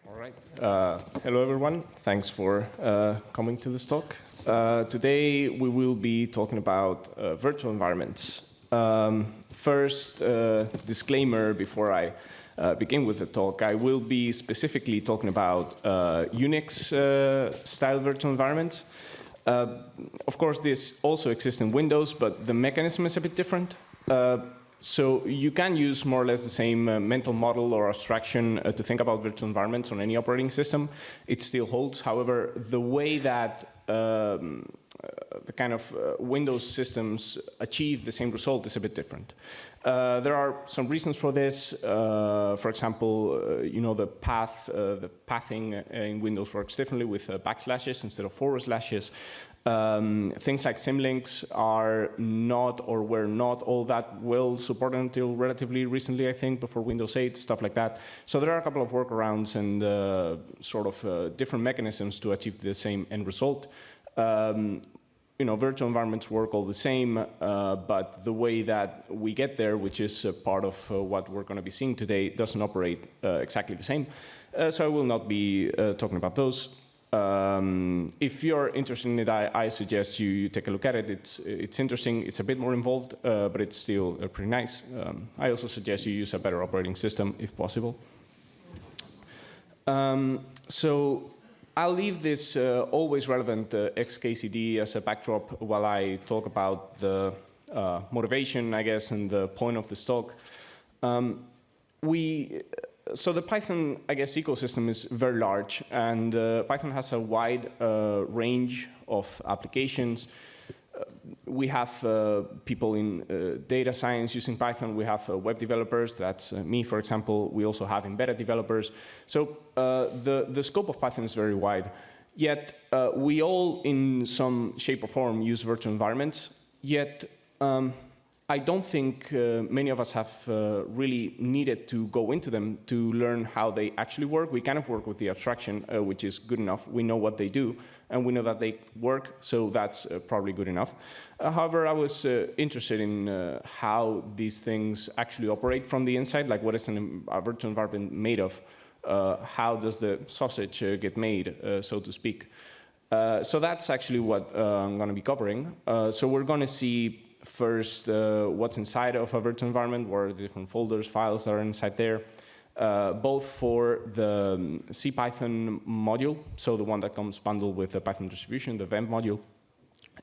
All right. Hello, everyone. Thanks for coming to this talk. Today, we will be talking about virtual environments. First, disclaimer before I begin with the talk, I will be specifically talking about Unix-style virtual environments. Of course, this also exists in Windows, but the mechanism is a bit different. So you can use more or less the same mental model or abstraction to think about virtual environments on any operating system. It still holds. However, the way that the kind of Windows systems achieve the same result is a bit different. There are some reasons for this. For example, the pathing in Windows works differently with backslashes instead of forward slashes. Things like symlinks are not or were not all that well supported until relatively recently, I think, before Windows 8, stuff like that. So there are a couple of workarounds and different mechanisms to achieve the same end result. Virtual environments work all the same, but the way that we get there, which is part of what we're going to be seeing today, doesn't operate exactly the same. So I will not be talking about those. If you're interested in it, I suggest you take a look at it. It's interesting. It's a bit more involved, but it's still pretty nice. I also suggest you use a better operating system if possible. So I'll leave this always relevant XKCD as a backdrop while I talk about the motivation, I guess, and the point of this talk. So the Python, I guess, ecosystem is very large, and Python has a wide range of applications. We have people in data science using Python. We have web developers. That's me, for example. We also have embedded developers. So the scope of Python is very wide. Yet we all, in some shape or form, use virtual environments. Yet I don't think many of us have really needed to go into them to learn how they actually work. We kind of work with the abstraction, which is good enough. We know what they do, and we know that they work, so that's probably good enough. However, I was interested in how these things actually operate from the inside, like what is a virtual environment made of? How does the sausage get made, so to speak? So that's actually what I'm going to be covering. So we're going to see first, what's inside of a virtual environment, what are the different folders, files that are inside there, both for the CPython module, so the one that comes bundled with the Python distribution, the venv module.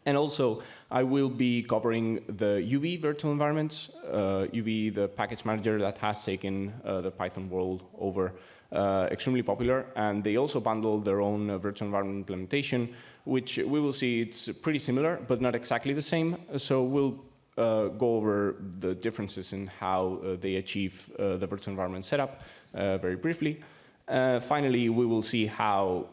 And also, I will be covering the UV virtual environments, UV, the package manager that has taken the Python world over, extremely popular. And they also bundle their own virtual environment implementation, which we will see it's pretty similar, but not exactly the same. So we'll go over the differences in how they achieve the virtual environment setup very briefly. Finally, we will see how,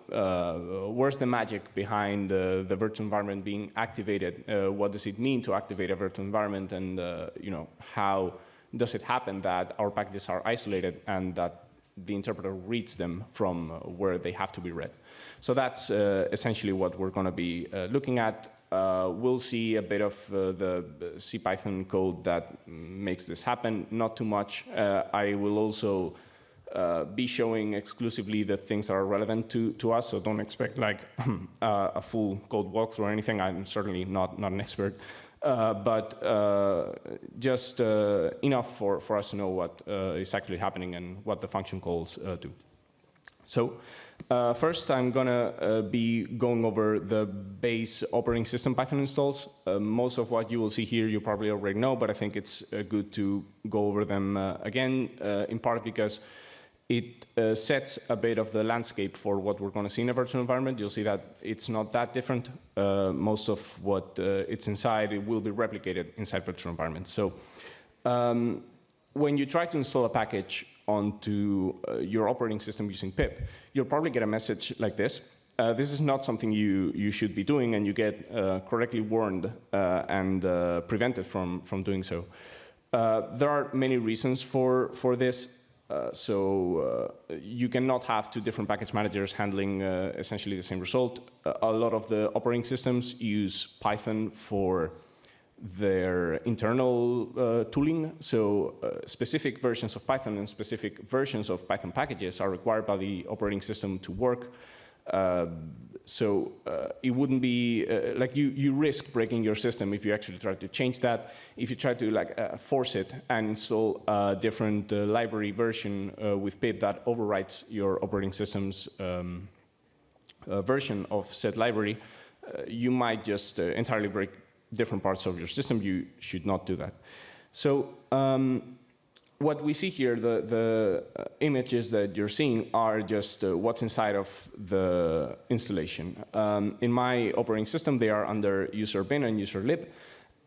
where's the magic behind the virtual environment being activated? What does it mean to activate a virtual environment? And how does it happen that our packages are isolated and that the interpreter reads them from where they have to be read? So that's essentially what we're going to be looking at. We'll see a bit of the CPython code that makes this happen, not too much. I will also be showing exclusively the things that are relevant to us, so don't expect like a full code walkthrough or anything. I'm certainly not an expert. But just enough for us to know what is actually happening and what the function calls do. So first, I'm going to be going over the base operating system Python installs. Most of what you will see here you probably already know, but I think it's good to go over them again, in part because it sets a bit of the landscape for what we're going to see in a virtual environment. You'll see that it's not that different. Most of what it's inside, it will be replicated inside virtual environments. So when you try to install a package onto your operating system using pip, you'll probably get a message like this. This is not something you should be doing, and you get correctly warned and prevented from doing so. There are many reasons for this. So you cannot have two different package managers handling essentially the same result. A lot of the operating systems use Python for their internal tooling. So specific versions of Python and specific versions of Python packages are required by the operating system to work. So it wouldn't be like you risk breaking your system if you actually try to change that. If you try to force it and install a different library version with pip that overwrites your operating system's version of said library, you might just entirely break different parts of your system. You should not do that. So what we see here, the images that you're seeing are just what's inside of the installation. In my operating system, they are under user bin and user lib.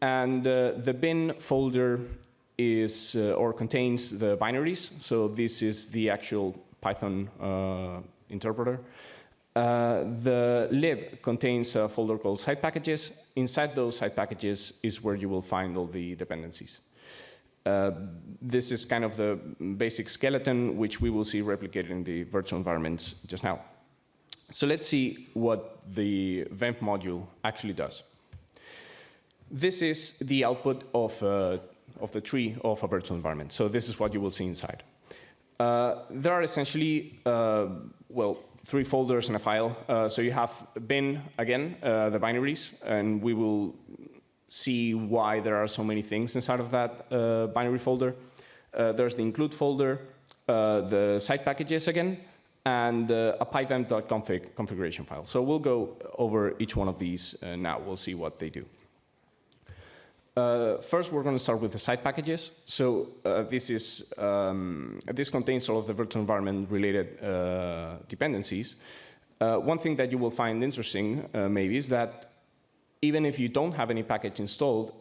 And the bin folder is or contains the binaries. So this is the actual Python interpreter. The lib contains a folder called side packages. Inside those side packages is where you will find all the dependencies. This is kind of the basic skeleton, which we will see replicated in the virtual environments just now. So let's see what the venv module actually does. This is the output of the tree of a virtual environment. So this is what you will see inside. There are essentially, well, 3 folders in a file. So you have bin, again, the binaries, and we will see why there are so many things inside of that binary folder. There's the include folder, the site packages again, and a pyvenv.config configuration file. So we'll go over each one of these now. We'll see what they do. First, we're going to start with the site packages. So this contains all of the virtual environment related dependencies. One thing that you will find interesting maybe is that even if you don't have any package installed,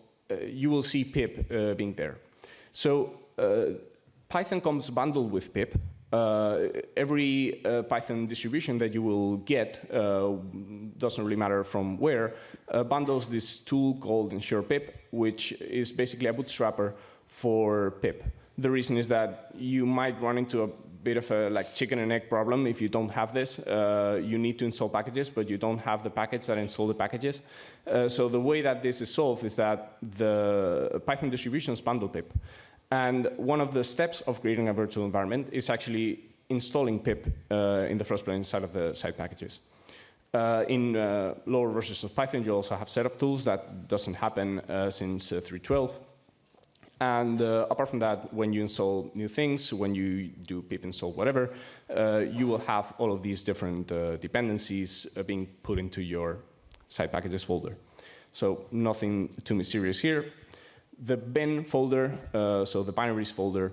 you will see pip being there. So Python comes bundled with pip. Every Python distribution that you will get, doesn't really matter from where, bundles this tool called ensure pip, which is basically a bootstrapper for pip. The reason is that you might run into a bit of a chicken and egg problem if you don't have this. You need to install packages, but you don't have the package that install the packages. So the way that this is solved is that the Python distributions bundle pip. And one of the steps of creating a virtual environment is actually installing pip in the first place inside of the site packages. In lower versions of Python, you also have setup tools. That doesn't happen since 3.12. And apart from that, when you install new things, when you do pip install whatever, you will have all of these different dependencies being put into your site packages folder. So nothing too mysterious here. The bin folder, so the binaries folder,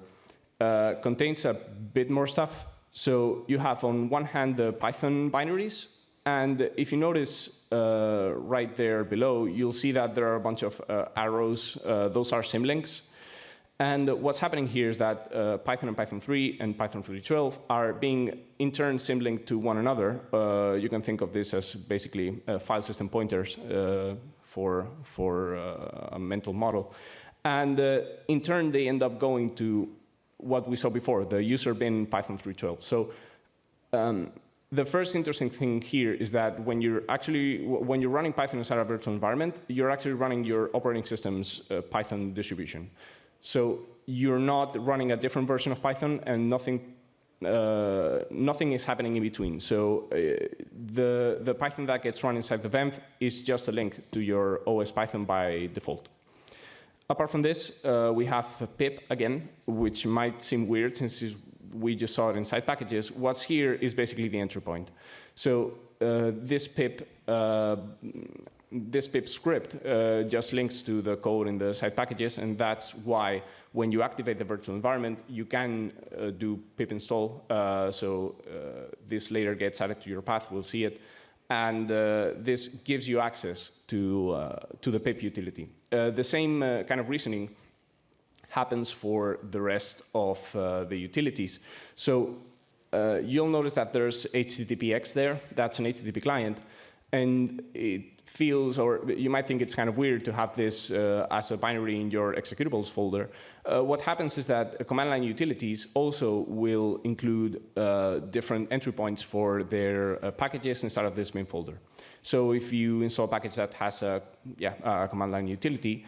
contains a bit more stuff. So you have on one hand the Python binaries. And if you notice right there below, you'll see that there are a bunch of arrows. Those are symlinks. And what's happening here is that Python and Python 3 and Python 3.12 are being in turn symlinked to one another. You can think of this as basically file system pointers for a mental model. And in turn, they end up going to what we saw before, the user bin Python 3.12. So the first interesting thing here is that when you're running Python inside a virtual environment, you're actually running your operating system's Python distribution. So you're not running a different version of Python, and nothing is happening in between. So the Python that gets run inside the venv is just a link to your OS Python by default. Apart from this, we have pip again, which might seem weird since we just saw it in side packages. What's here is basically the entry point. So this pip script just links to the code in the side packages, and that's why when you activate the virtual environment, you can do pip install. So this later gets added to your path. We'll see it. And this gives you access to the pip utility. The same kind of reasoning happens for the rest of the utilities. So you'll notice that there's HTTPX there. That's an HTTP client. And it feels, or you might think it's kind of weird to have this as a binary in your executables folder. What happens is that command line utilities also will include different entry points for their packages inside of this main folder. So if you install a package that has a command line utility,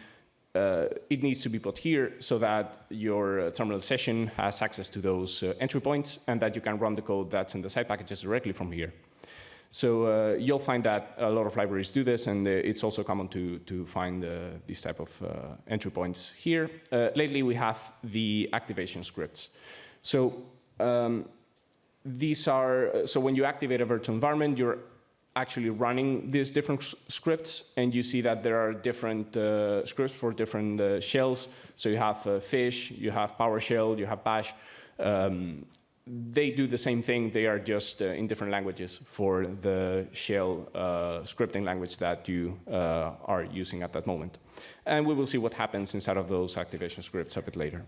it needs to be put here so that your terminal session has access to those entry points and that you can run the code that's in the side packages directly from here. So you'll find that a lot of libraries do this, and it's also common to find these type of entry points here. Lately, we have the activation scripts. So these are, so when you activate a virtual environment, you're actually running these different scripts, and you see that there are different scripts for different shells. So you have fish, you have PowerShell, you have Bash. They do the same thing. They are just in different languages for the shell scripting language that you are using at that moment. And we will see what happens inside of those activation scripts a bit later.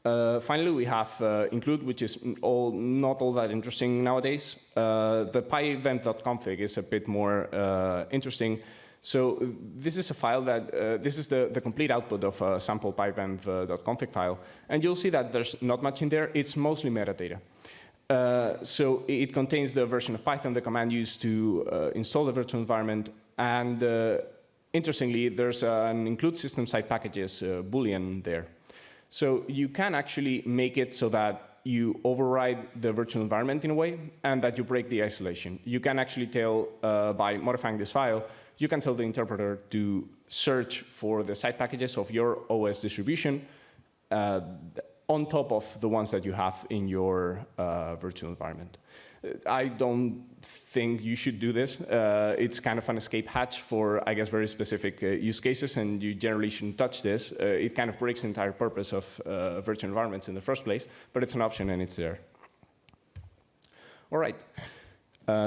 Finally, we have include, which is not all that interesting nowadays. The pyvenv.config is a bit more interesting. So this is a file that, this is the complete output of a sample pyvenv.config file. And you'll see that there's not much in there. It's mostly metadata. So it contains the version of Python, the command used to install the virtual environment. And interestingly, there's an include system side packages Boolean there. So you can actually make it so that you override the virtual environment in a way, and that you break the isolation. You can actually tell, by modifying this file, you can tell the interpreter to search for the side packages of your OS distribution on top of the ones that you have in your virtual environment. I don't think you should do this. It's kind of an escape hatch for, I guess, very specific use cases, and you generally shouldn't touch this. It kind of breaks the entire purpose of virtual environments in the first place, but it's an option and it's there. All right.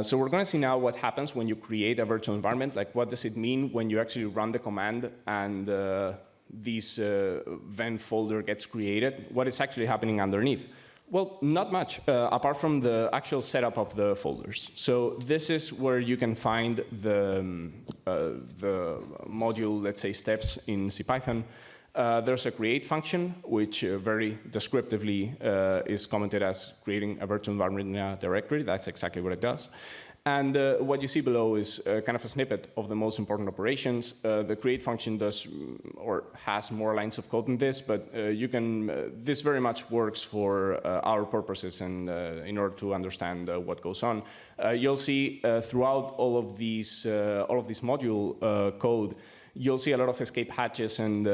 So we're going to see now what happens when you create a virtual environment. Like, what does it mean when you actually run the command and this venv folder gets created? What is actually happening underneath? Well, not much, apart from the actual setup of the folders. So this is where you can find the module, let's say, steps in CPython. There's a create function, which very descriptively is commented as creating a virtual environment in a directory. That's exactly what it does. And what you see below is kind of a snippet of the most important operations. The create function does, or has more lines of code than this, but you can, this very much works for our purposes and in order to understand what goes on. You'll see throughout all of these module code, you'll see a lot of escape hatches and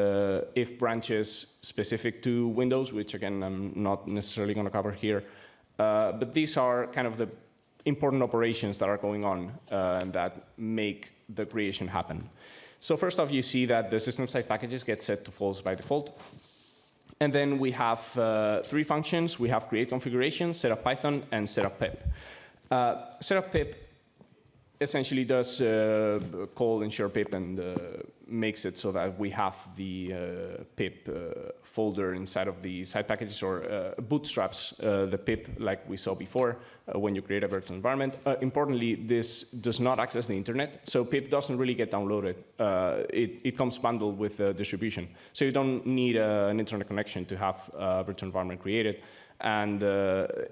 if branches specific to Windows, which again, I'm not necessarily going to cover here. But these are kind of the important operations that are going on and that make the creation happen. So first off, you see that the system side packages get set to false by default. And then we have three functions. We have create configuration, setup Python, and setup pip. Setup pip essentially does call ensure pip and makes it so that we have the pip folder inside of the side packages, or bootstraps the pip like we saw before when you create a virtual environment. Importantly, this does not access the internet, so pip doesn't really get downloaded. It comes bundled with the distribution, so you don't need an internet connection to have a virtual environment created, and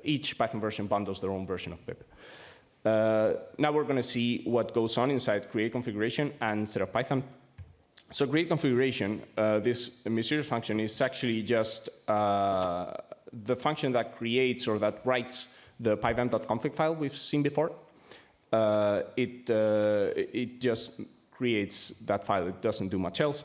each Python version bundles their own version of pip. Now we're going to see what goes on inside create configuration and setup Python. So create configuration, this mysterious function, is actually just the function that creates or that writes the pyvenv.config file we've seen before. It just creates that file. It doesn't do much else.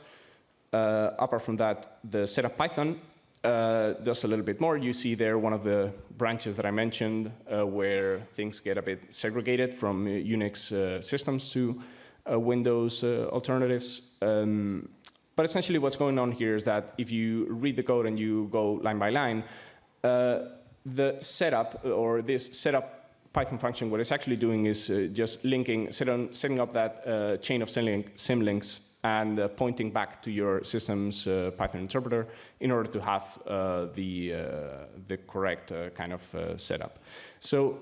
Apart from that, the setup Python does a little bit more. You see there one of the branches that I mentioned where things get a bit segregated from Unix systems to Windows alternatives. But essentially what's going on here is that if you read the code and you go line by line, the setup, or this setup Python function, what it's actually doing is just linking, setting up that chain of symlinks and pointing back to your system's Python interpreter in order to have the correct kind of setup. So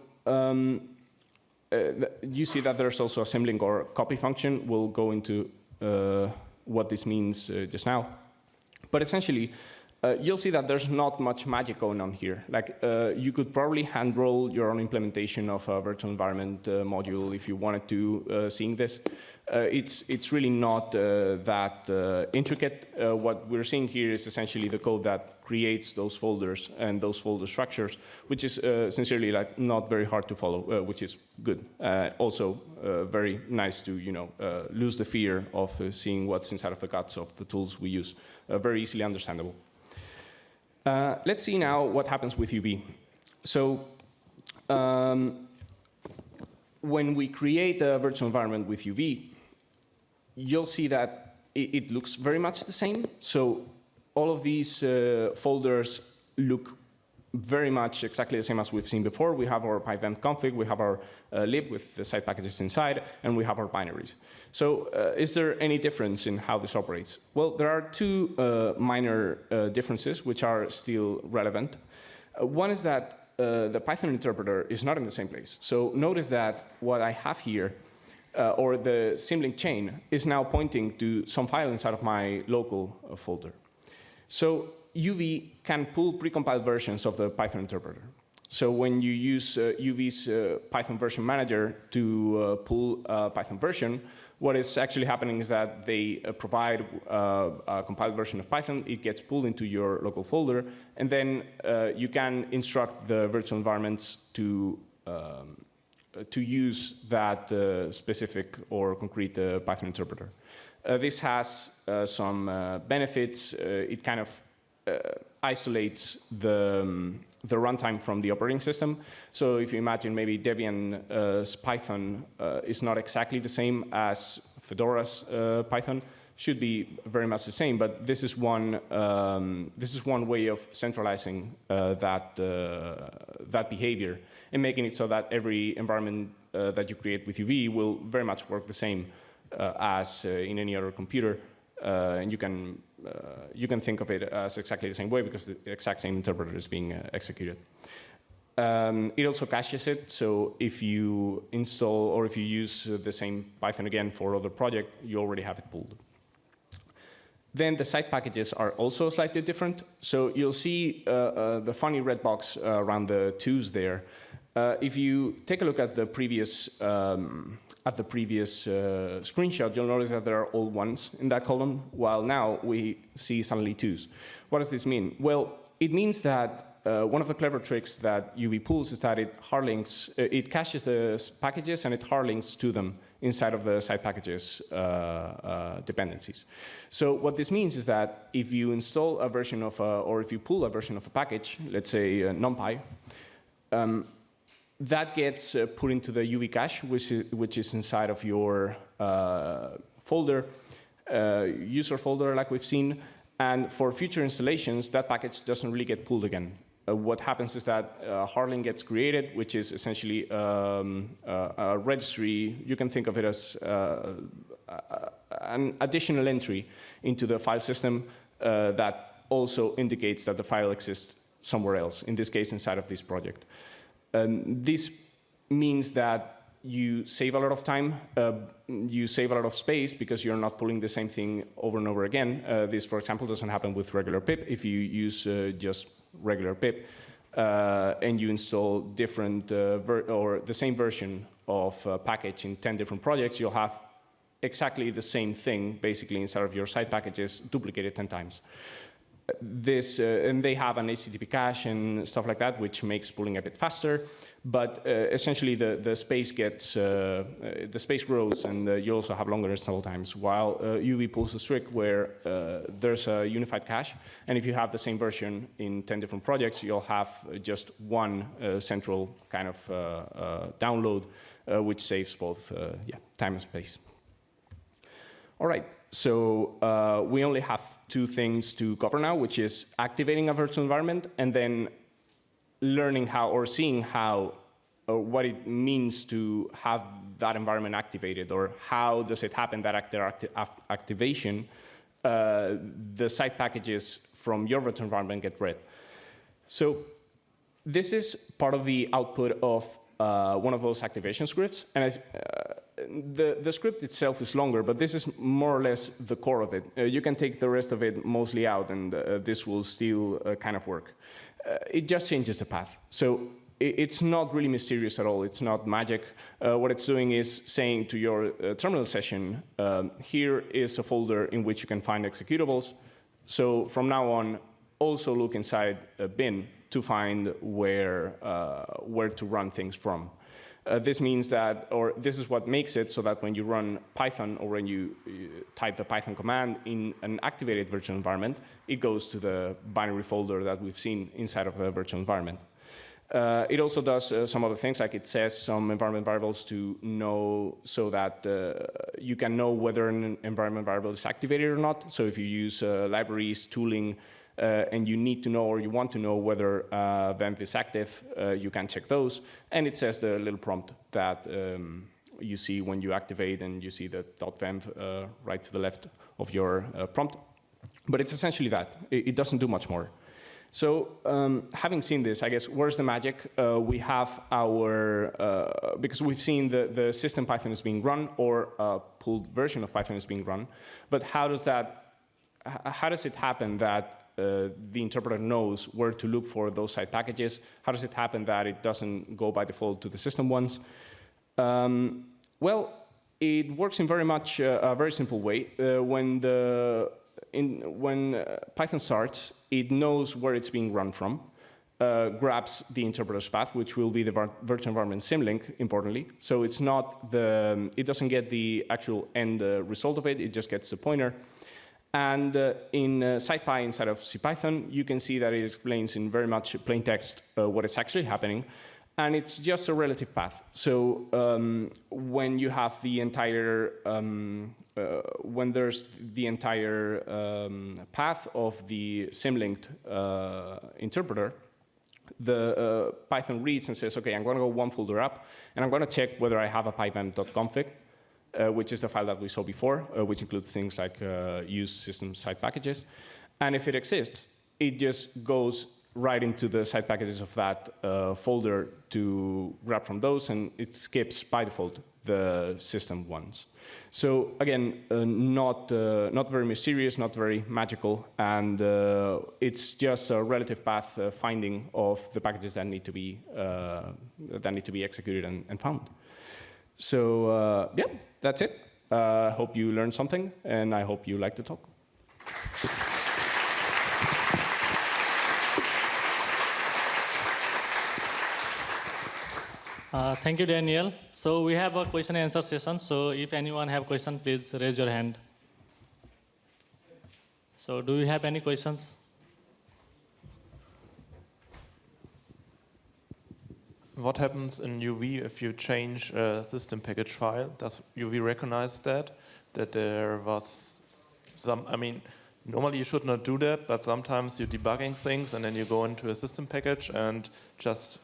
you see that there's also a symlink or copy function. We'll go into what this means just now. But essentially, you'll see that there's not much magic going on here. Like, you could probably hand-roll your own implementation of a virtual environment module if you wanted to seeing this. It's really not that intricate. What we're seeing here is essentially the code that creates those folders and those folder structures, which is sincerely like not very hard to follow, which is good. Also, very nice to lose the fear of seeing what's inside of the guts of the tools we use. Very easily understandable. Let's see now what happens with UV. So when we create a virtual environment with UV, you'll see that it looks very much the same. So all of these folders look very much exactly the same as we've seen before. We have our pyvenv config, we have our lib with the site packages inside, and we have our binaries. So is there any difference in how this operates? Well, there are two minor differences which are still relevant. One is that the Python interpreter is not in the same place. So notice that what I have here, or the symlink chain, is now pointing to some file inside of my local folder. So UV can pull precompiled versions of the Python interpreter. So when you use UV's Python version manager to pull a Python version, what is actually happening is that they provide a compiled version of Python. It gets pulled into your local folder, and then you can instruct the virtual environments to use that specific or concrete Python interpreter. This has some benefits. It kind of isolates the runtime from the operating system. So if you imagine maybe Debian's Python is not exactly the same as Fedora's Python, should be very much the same, but this is one way of centralizing that behavior and making it so that every environment that you create with UV will very much work the same as in any other computer, and you can think of it as exactly the same way because the exact same interpreter is being executed. It also caches it, so if you install or if you use the same Python again for other project, you already have it pulled. Then the site packages are also slightly different. So you'll see the funny red box around the twos there. If you take a look at the previous screenshot, you'll notice that there are all ones in that column, while now we see suddenly twos. What does this mean? Well, it means that one of the clever tricks that UV pulls is that it hard links, it caches the packages and it hard links to them inside of the site packages dependencies. So what this means is that if you install a version of, or if you pull a version of a package, let's say NumPy, that gets put into the UV cache, which is inside of your folder, user folder, like we've seen. And for future installations, that package doesn't really get pulled again. What happens is that hardlink gets created, which is essentially a registry. You can think of it as an additional entry into the file system that also indicates that the file exists somewhere else, in this case, inside of this project. This means that you save a lot of time, you save a lot of space because you're not pulling the same thing over and over again. This, for example, doesn't happen with regular pip. If you use just regular pip and you install different or the same version of a package in 10 different projects, you'll have exactly the same thing basically inside of your site packages duplicated 10 times. This and they have an HTTP cache and stuff like that, which makes pulling a bit faster. But essentially, the space gets the space grows, and you also have longer install times. While UV pulls the trick where there's a unified cache, and if you have the same version in 10 different projects, you'll have just one central kind of download, which saves both time and space. All right. So we only have two things to cover now, which is activating a virtual environment and then learning how or seeing how or what it means to have that environment activated, or how does it happen that after activation, the site packages from your virtual environment get read. So this is part of the output of one of those activation scripts. And the script itself is longer, but this is more or less the core of it. You can take the rest of it mostly out, and this will still kind of work. It just changes the path. So it's not really mysterious at all. It's not magic. What it's doing is saying to your terminal session, here is a folder in which you can find executables. So from now on, also look inside a bin to find where to run things from. This means that, or this is what makes it so that when you run Python or when you type the Python command in an activated virtual environment, it goes to the binary folder that we've seen inside of the virtual environment. It also does some other things, like it says some environment variables to know so that you can know whether an environment variable is activated or not. So if you use libraries, tooling, and you need to know or you want to know whether venv is active, you can check those. And it says the little prompt that you see when you activate, and you see the .venv right to the left of your prompt. But it's essentially that. It doesn't do much more. So having seen this, I guess, where's the magic? We have our, because we've seen the system Python is being run, or a pulled version of Python is being run. But how does it happen that the interpreter knows where to look for those side packages? How does it happen that it doesn't go by default to the system ones? Well, it works in very much a very simple way. When Python starts, it knows where it's being run from, grabs the interpreter's path, which will be the virtual environment symlink, importantly. So it's not it doesn't get the actual end result of it. It just gets the pointer. And in SciPy inside of CPython, you can see that it explains in very much plain text what is actually happening. And it's just a relative path. So when you have the entire, when there's the entire path of the symlinked interpreter, the Python reads and says, OK, I'm going to go one folder up, and I'm going to check whether I have a pyvenv.config. Which is the file that we saw before, which includes things like use system side packages. And if it exists, it just goes right into the side packages of that folder to grab from those, and it skips by default the system ones. So again, not very mysterious, not very magical, and it's just a relative path finding of the packages that need to be executed and found. So yeah, that's it. I hope you learned something, and I hope you like the talk. Thank you, Daniel. So we have a question and answer session. So if anyone have question, please raise your hand. So do you have any questions? What happens in UV if you change a system package file? Does UV recognize that there was some, I mean, normally you should not do that, but sometimes you're debugging things and then you go into a system package and just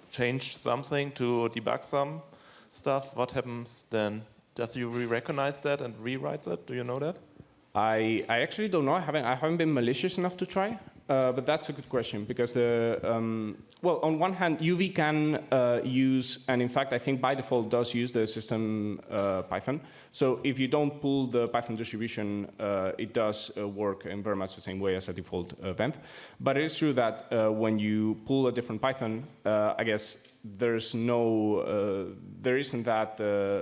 change something to debug some stuff. What happens then? Does UV recognize that and rewrites it? Do you know that? I actually don't know. I haven't been malicious enough to try. But that's a good question, because well, on one hand, UV can use, and in fact, I think by default does use the system Python. So if you don't pull the Python distribution, it does work in very much the same way as a default venv. But it is true that when you pull a different Python, I guess there's no, there isn't that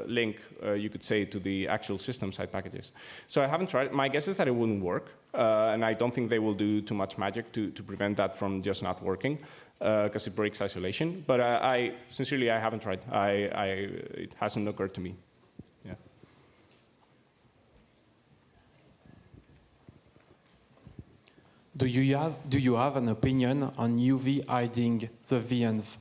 link, you could say, to the actual system side packages. So I haven't tried. My guess is that it wouldn't work. And I don't think they will do too much magic to prevent that from just not working, because it breaks isolation. But sincerely, I haven't tried. It hasn't occurred to me. Yeah. Do you have an opinion on UV hiding the venv?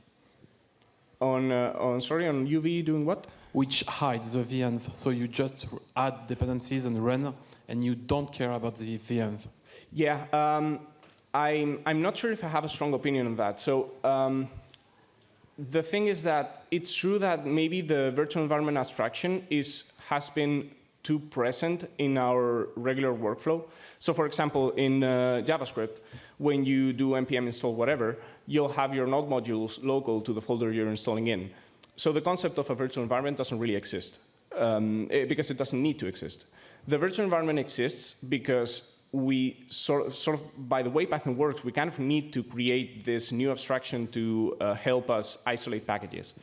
On UV doing what? Which hides the venv. So you just add dependencies and run, and you don't care about the venv. Yeah, I'm not sure if I have a strong opinion on that. So the thing is that it's true that maybe the virtual environment abstraction has been too present in our regular workflow. So for example, in JavaScript, when you do npm install whatever, you'll have your node modules local to the folder you're installing in. So the concept of a virtual environment doesn't really exist because it doesn't need to exist. The virtual environment exists because we sort of by the way Python works, we kind of need to create this new abstraction to help us isolate packages.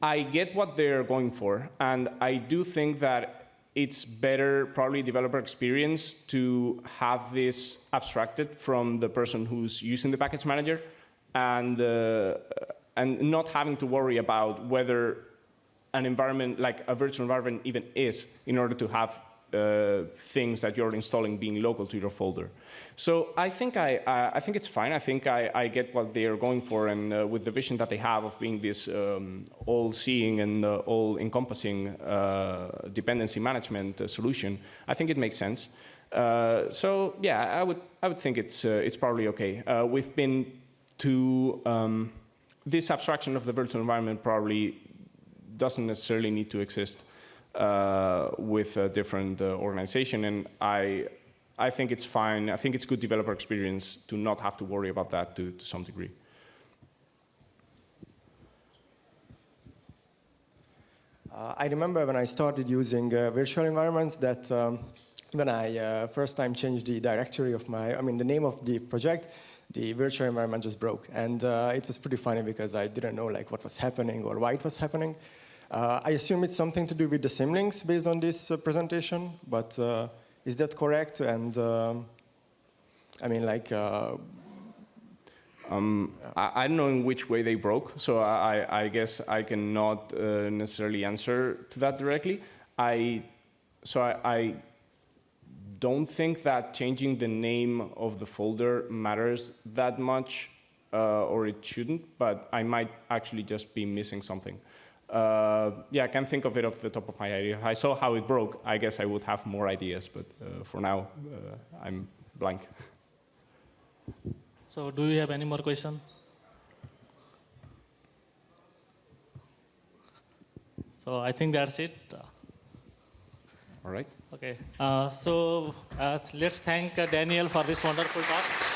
I get what they're going for, and I do think that it's better, probably developer experience, to have this abstracted from the person who's using the package manager, and not having to worry about whether an environment, like a virtual environment, even is, in order to have things that you're installing being local to your folder. So I think it's fine. I think I get what they are going for, and with the vision that they have of being this all-seeing and all-encompassing dependency management solution, I think it makes sense. So yeah, I would think it's probably okay. We've been to this abstraction of the virtual environment probably doesn't necessarily need to exist with a different organization, and I think it's fine. I think it's good developer experience to not have to worry about that to some degree. I remember when I started using virtual environments that when I first time changed the directory of the name of the project, the virtual environment just broke, and it was pretty funny because I didn't know like what was happening or why it was happening. I assume it's something to do with the symlinks based on this presentation, but is that correct? And I don't know in which way they broke, so I guess I cannot necessarily answer to that directly. I don't think that changing the name of the folder matters that much, or it shouldn't, but I might actually just be missing something. Yeah, I can't think of it off the top of my head. If I saw how it broke, I guess I would have more ideas, but for now, I'm blank. So do you have any more questions? So I think that's it. All right. Okay. So let's thank Daniel for this wonderful talk.